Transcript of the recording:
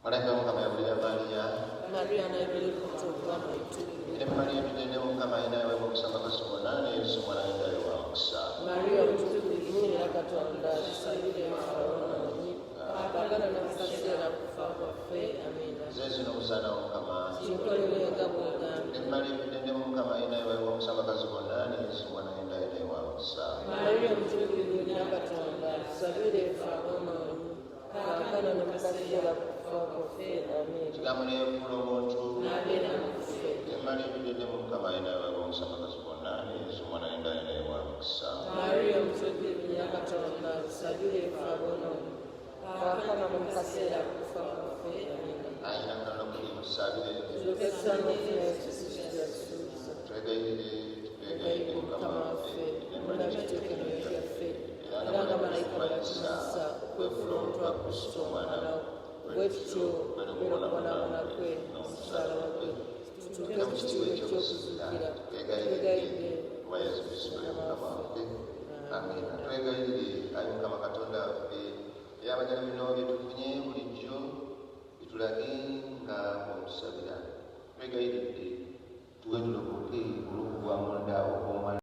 Malaika Mukama yabulira Mariya Maria anayebeleka okutoka maitu. ine Mariya tutende Mukama inawe okusaba kasibona ne Yesu mwana w'endayo wa mukisa. Maria omutukuvu era Katonda tusabire Faraoni abagana n'okusaasira kufa kwaffe. Amina. Zezino omusaana Mukama Kinkolerenga bw'ogambye. ine Mariya tutende Mukama inawe okusaba kasibona ne Yesu mwana w'endayo wa mukisa. Maria omutukuvu era Katonda tusabire Faraoni abagana n'okusaasira kufa kwaffe. Amina. Kigambo n'efuula omuntu N'abeera mu ffe. ine Mariya tutende Mukama inawe okusaba kasibona ne Yesu mwana w'endayo wa mukisa. Maria omutukuvu era Katonda tusabire Faraoni abagana n'okusaasira kufa kwaffe. Amina. Ayina Katonda kuli mutusabire Tulokesa n'okufuna ekisuubizo yasuubiza. twegayirire Mukama waffe Muna bituukiro byaffe era nga malayika bw'atumisa okwefuula omutwe wa Kristo omwana we, bwe tutyo okubonaabona kwe n'omusalaba gwe tutuuke ku kitiibwa eky'okuzuukira. Twegayirire wa Yesu Kristo Mukama waffe. Amina. Twegayirire Ayi Mukama Katonda waffe ebyabajala bino bye tufunye bulijjo bitulage nga bw'otusabira. Twegayirire tuwe tulokoke olw'okugwa munda okw'omwana